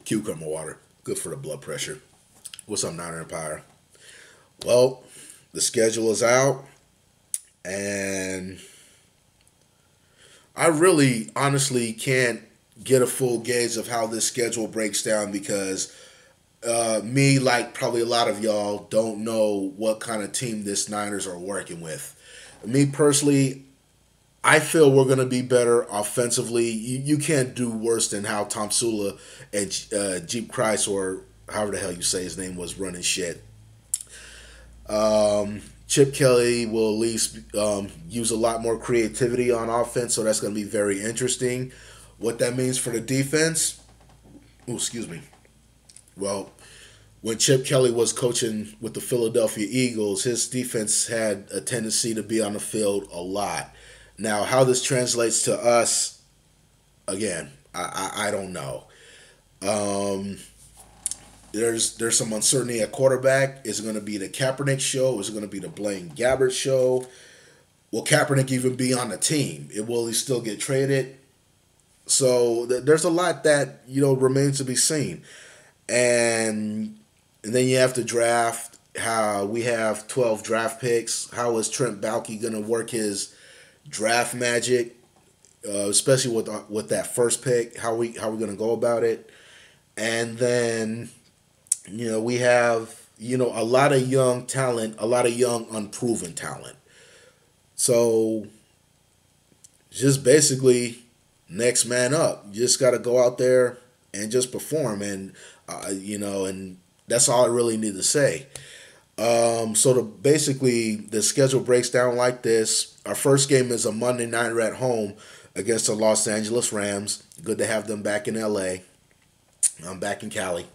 Cucumber water, good for the blood pressure. What's up, Niner Empire? Well, the schedule is out, and I really, honestly can't get a full gauge of how this schedule breaks down because me, like probably a lot of y'all, don't know what kind of team this Niners are working with. Me personally, I feel we're going to be better offensively. You can't do worse than how Tom Sula and Jeep Christ, or however the hell you say his name, was running shit. Chip Kelly will at least use a lot more creativity on offense, so that's going to be very interesting. What that means for the defense, oh, excuse me. Well, when Chip Kelly was coaching with the Philadelphia Eagles, his defense had a tendency to be on the field a lot. Now, how this translates to us, again, I don't know. Um, there's some uncertainty at quarterback. Is it going to be the Kaepernick show? Is it going to be the Blaine Gabbert show? Will Kaepernick even be on the team? Will he still get traded? So there's a lot that remains to be seen, and then you have to draft. How we have 12 draft picks. How is Trent Baalke going to work his draft magic, especially with that first pick? How we going to go about it? And then we have a lot of young talent, a lot of young unproven talent. So just basically next man up. You just got to go out there and just perform, and and that's all I really need to say. Basically, the schedule breaks down like this. Our first game is a Monday nighter at home against the Los Angeles Rams. Good to have them back in LA. I'm back in Cali.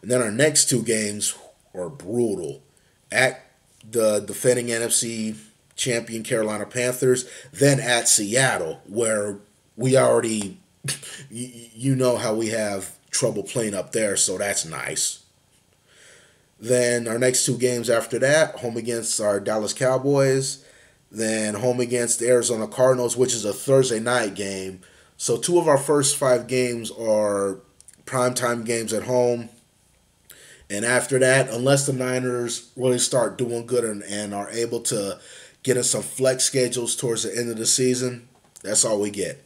And then our next two games are brutal. At the defending NFC champion Carolina Panthers, then at Seattle, where we already, you know how we have trouble playing up there, so that's nice. Then our next two games after that, home against our Dallas Cowboys, then home against the Arizona Cardinals, which is a Thursday night game. So two of our first five games are primetime games at home. And after that, unless the Niners really start doing good and are able to get in some flex schedules towards the end of the season, that's all we get.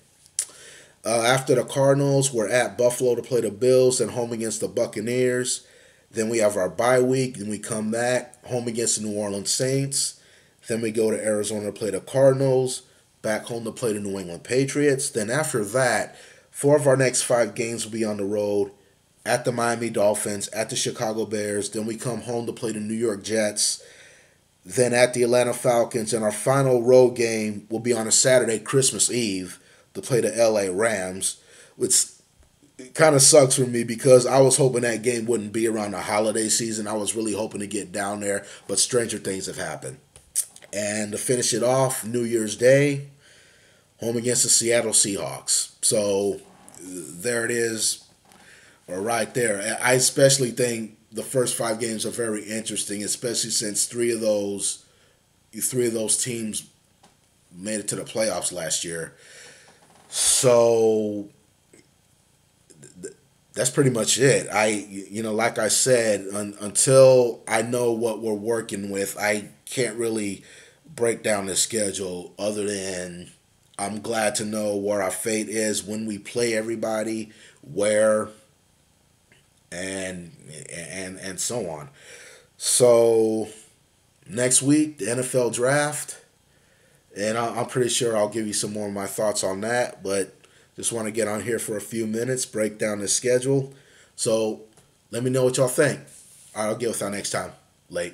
After the Cardinals, we're at Buffalo to play the Bills and home against the Buccaneers. Then we have our bye week. Then we come back home against the New Orleans Saints. Then we go to Arizona to play the Cardinals. Back home to play the New England Patriots. Then after that, four of our next five games will be on the road at the Miami Dolphins, at the Chicago Bears. Then we come home to play the New York Jets. Then at the Atlanta Falcons. And our final road game will be on a Saturday, Christmas Eve, to play the LA Rams, which kind of sucks for me because I was hoping that game wouldn't be around the holiday season. I was really hoping to get down there, but stranger things have happened. And to finish it off, New Year's Day, home against the Seattle Seahawks. So there it is, or right there. I especially think the first five games are very interesting, especially since three of those teams made it to the playoffs last year. So that's pretty much it. Like I said, until I know what we're working with, I can't really break down the schedule other than I'm glad to know where our fate is when we play everybody, where, and so on. So next week, the NFL draft, and I'm pretty sure I'll give you some more of my thoughts on that, but just want to get on here for a few minutes, break down the schedule. So let me know what y'all think. All right, I'll get with y'all next time. Late.